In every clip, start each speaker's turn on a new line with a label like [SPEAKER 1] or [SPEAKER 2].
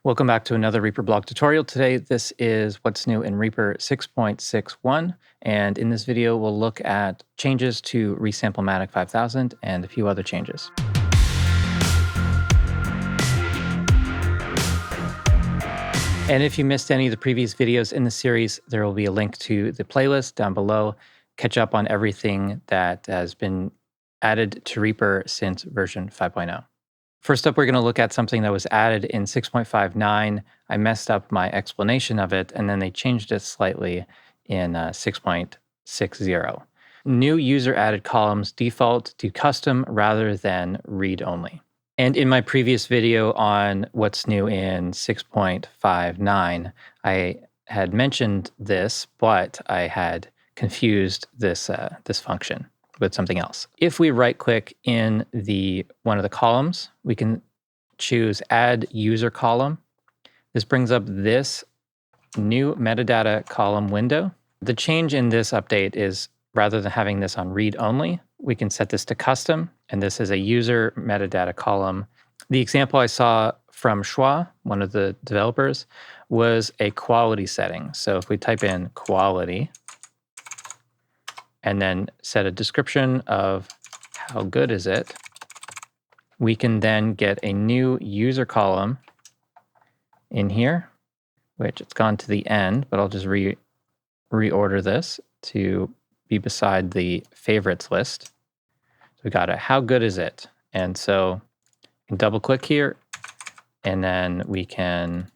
[SPEAKER 1] Welcome back to another Reaper blog tutorial. Today, this is what's new in Reaper 6.61. And in this video, we'll look at changes to Resample-Matic 5000 and a few other changes. And if you missed any of the previous videos in the series, there will be a link to the playlist down below. Catch up on everything that has been added to Reaper since version 5.0. First up, we're going to look at something that was added in 6.59. I messed up my explanation of it, and then they changed it slightly in 6.60. New user added columns default to custom rather than read-only. And in my previous video on what's new in 6.59, I had mentioned this, but I had confused this function with something else. If we right-click in one of the columns, we can choose Add User Column. This brings up this new metadata column window. The change in this update is rather than having this on read-only, we can set this to custom, and this is a user metadata column. The example I saw from Schwa, one of the developers, was a quality setting. So if we type in quality, and then set a description of how good is it, we can then get a new user column in here, which it's gone to the end, but I'll just reorder this to be beside the favorites list. So we got a how good is it? And so you can double click here, and then we can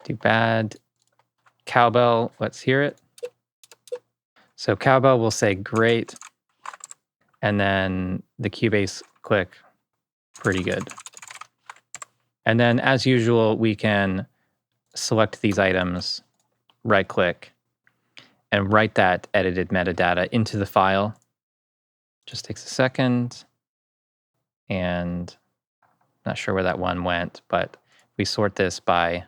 [SPEAKER 1] do bad cowbell. Let's hear it. So cowbell will say great, and then the Cubase click, pretty good. And then as usual, we can select these items, right click, and write that edited metadata into the file. Just takes a second, and not sure where that one went, but we sort this by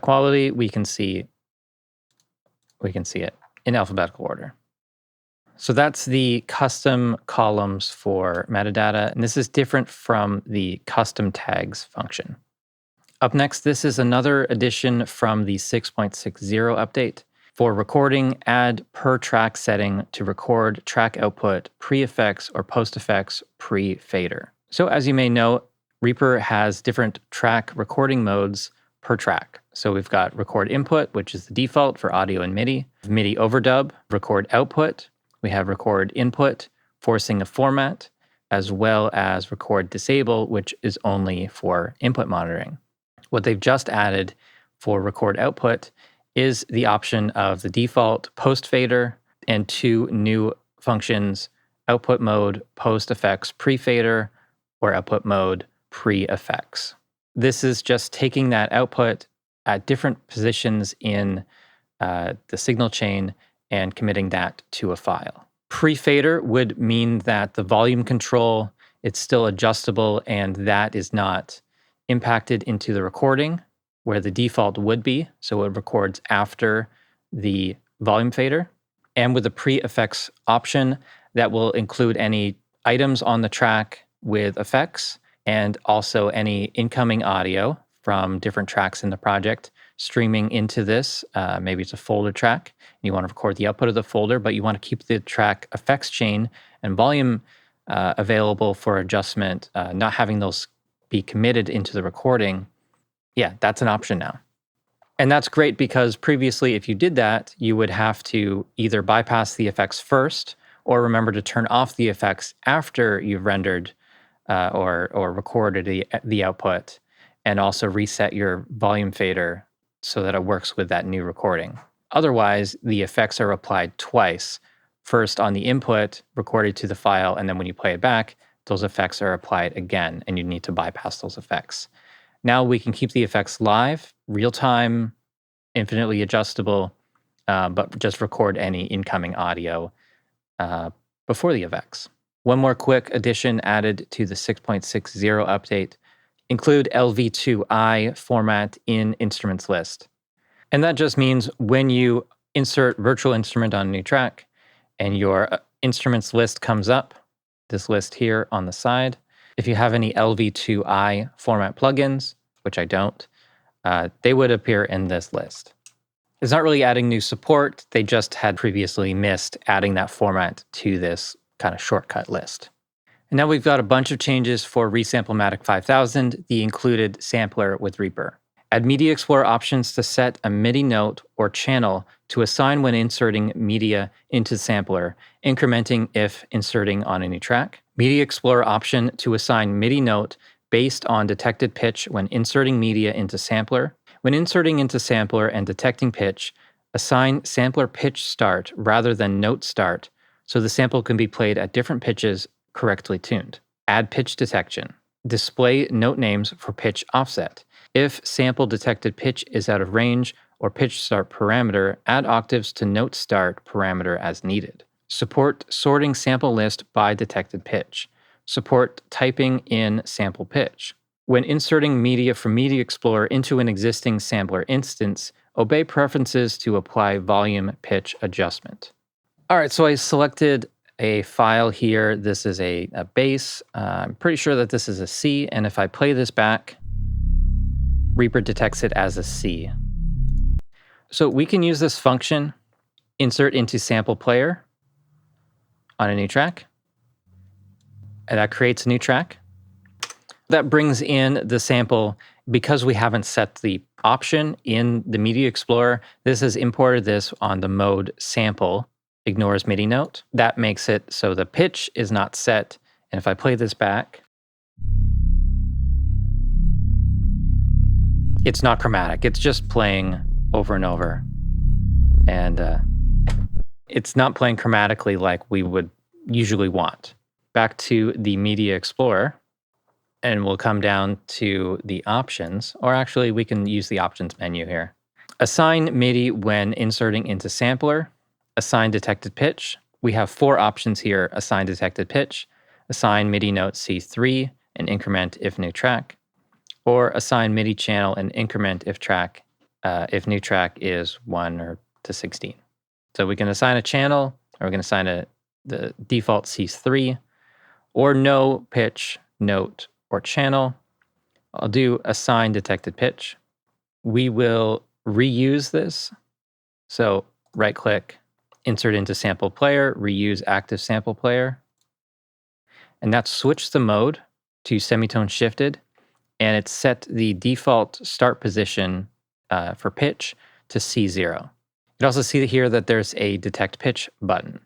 [SPEAKER 1] quality, we can see it in alphabetical order. So that's the custom columns for metadata, and this is different from the custom tags function. Up next, this is another addition from the 6.60 update. For recording, add per track setting to record track output pre-effects or post-effects pre-fader. So as you may know, Reaper has different track recording modes per track. So we've got record input, which is the default for audio and MIDI, MIDI overdub, record output, we have record input, forcing a format, as well as record disable, which is only for input monitoring. What they've just added for record output is the option of the default post fader and two new functions, output mode post effects pre-fader or output mode pre-effects. This is just taking that output at different positions in the signal chain and committing that to a file. Pre-fader would mean that the volume control, it's still adjustable, and that is not impacted into the recording where the default would be. So it records after the volume fader. And with the pre-effects option, that will include any items on the track with effects, and also any incoming audio from different tracks in the project streaming into this. Maybe it's a folder track, and you want to record the output of the folder, but you want to keep the track effects chain and volume available for adjustment, not having those be committed into the recording. Yeah, that's an option now. And that's great because previously, if you did that, you would have to either bypass the effects first or remember to turn off the effects after you've rendered or recorded the output, and also reset your volume fader so that it works with that new recording. Otherwise, the effects are applied twice, first on the input recorded to the file, and then when you play it back, those effects are applied again, and you need to bypass those effects. Now we can keep the effects live, real-time, infinitely adjustable, but just record any incoming audio before the effects. One more quick addition added to the 6.60 update, include LV2I format in instruments list. And that just means when you insert virtual instrument on a new track and your instruments list comes up, this list here on the side, If you have any LV2I format plugins, which I don't, they would appear in this list. It's not really adding new support. They just had previously missed adding that format to this kind of shortcut list. And now we've got a bunch of changes for Resamplematic 5000, the included sampler with REAPER. Add Media Explorer options to set a MIDI note or channel to assign when inserting media into the sampler, incrementing if inserting on a new track. Media Explorer option to assign MIDI note based on detected pitch when inserting media into sampler. When inserting into sampler and detecting pitch, assign sampler pitch start rather than note start so the sample can be played at different pitches correctly tuned. Add pitch detection. Display note names for pitch offset. If sample detected pitch is out of range or pitch start parameter, add octaves to note start parameter as needed. Support sorting sample list by detected pitch. Support typing in sample pitch. When inserting media from Media Explorer into an existing sampler instance, obey preferences to apply volume pitch adjustment. All right, so I selected a file here. This is a bass. I'm pretty sure that this is a C, and if I play this back, REAPER detects it as a C. So we can use this function, insert into sample player on a new track, and that creates a new track. That brings in the sample. Because we haven't set the option in the Media Explorer, this has imported this on the mode sample, ignores MIDI note. That makes it so the pitch is not set. And if I play this back, it's not chromatic. It's just playing over and over. And it's not playing chromatically like we would usually want. Back to the Media Explorer, and we'll come down to the options, or actually we can use the options menu here. Assign MIDI when inserting into sampler, assign detected pitch. We have 4 options here: assign detected pitch, assign MIDI note C3 and increment if new track, or assign MIDI channel and increment if new track is 1 or to 16. So we can assign a channel, or we can assign the default C3, or no pitch, note, or channel. I'll do assign detected pitch. We will reuse this. So right click, insert into sample player, reuse active sample player. And that's switched the mode to semitone shifted. And it's set the default start position for pitch to C0. You can also see here that there's a detect pitch button.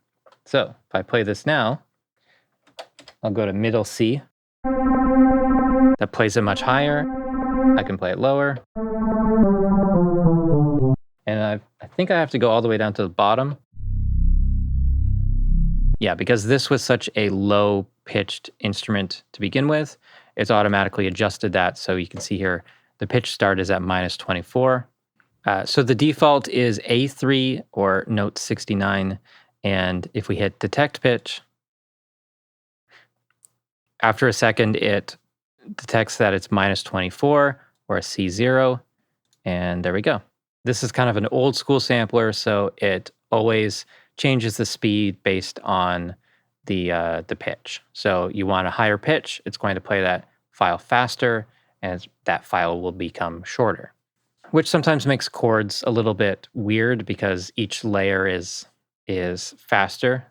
[SPEAKER 1] So if I play this now, I'll go to middle C. That plays it much higher. I can play it lower. And I think I have to go all the way down to the bottom. Yeah, because this was such a low-pitched instrument to begin with, it's automatically adjusted that. So you can see here, the pitch start is at -24. So the default is A3 or note 69. And if we hit detect pitch, after a second, it detects that it's -24 or a C0, and there we go. This is kind of an old school sampler, so it always changes the speed based on the pitch. So you want a higher pitch, it's going to play that file faster, and that file will become shorter, which sometimes makes chords a little bit weird because each layer is faster.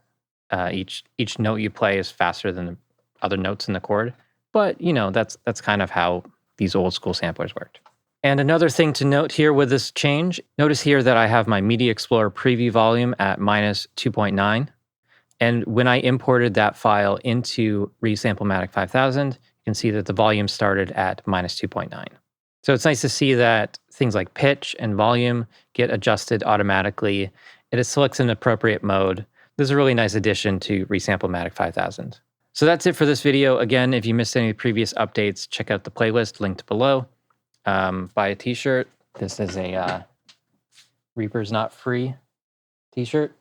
[SPEAKER 1] Each note you play is faster than the other notes in the chord. But, you know, that's kind of how these old school samplers worked. And another thing to note here with this change, notice here that I have my Media Explorer preview volume at -2.9. And when I imported that file into Resamplematic 5000, you can see that the volume started at -2.9. So it's nice to see that things like pitch and volume get adjusted automatically. It selects an appropriate mode. This is a really nice addition to Resamplematic 5000. So that's it for this video. Again, if you missed any of the previous updates, check out the playlist linked below. Buy a t-shirt. This is a Reaper's Not Free t-shirt.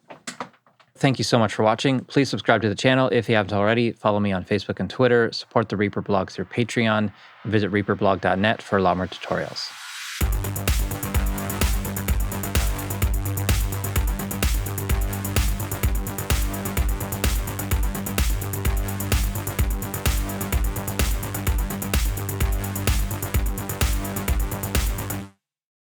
[SPEAKER 1] Thank you so much for watching. Please subscribe to the channel if you haven't already. Follow me on Facebook and Twitter. Support the Reaper blog through Patreon. Visit reaperblog.net for a lot more tutorials.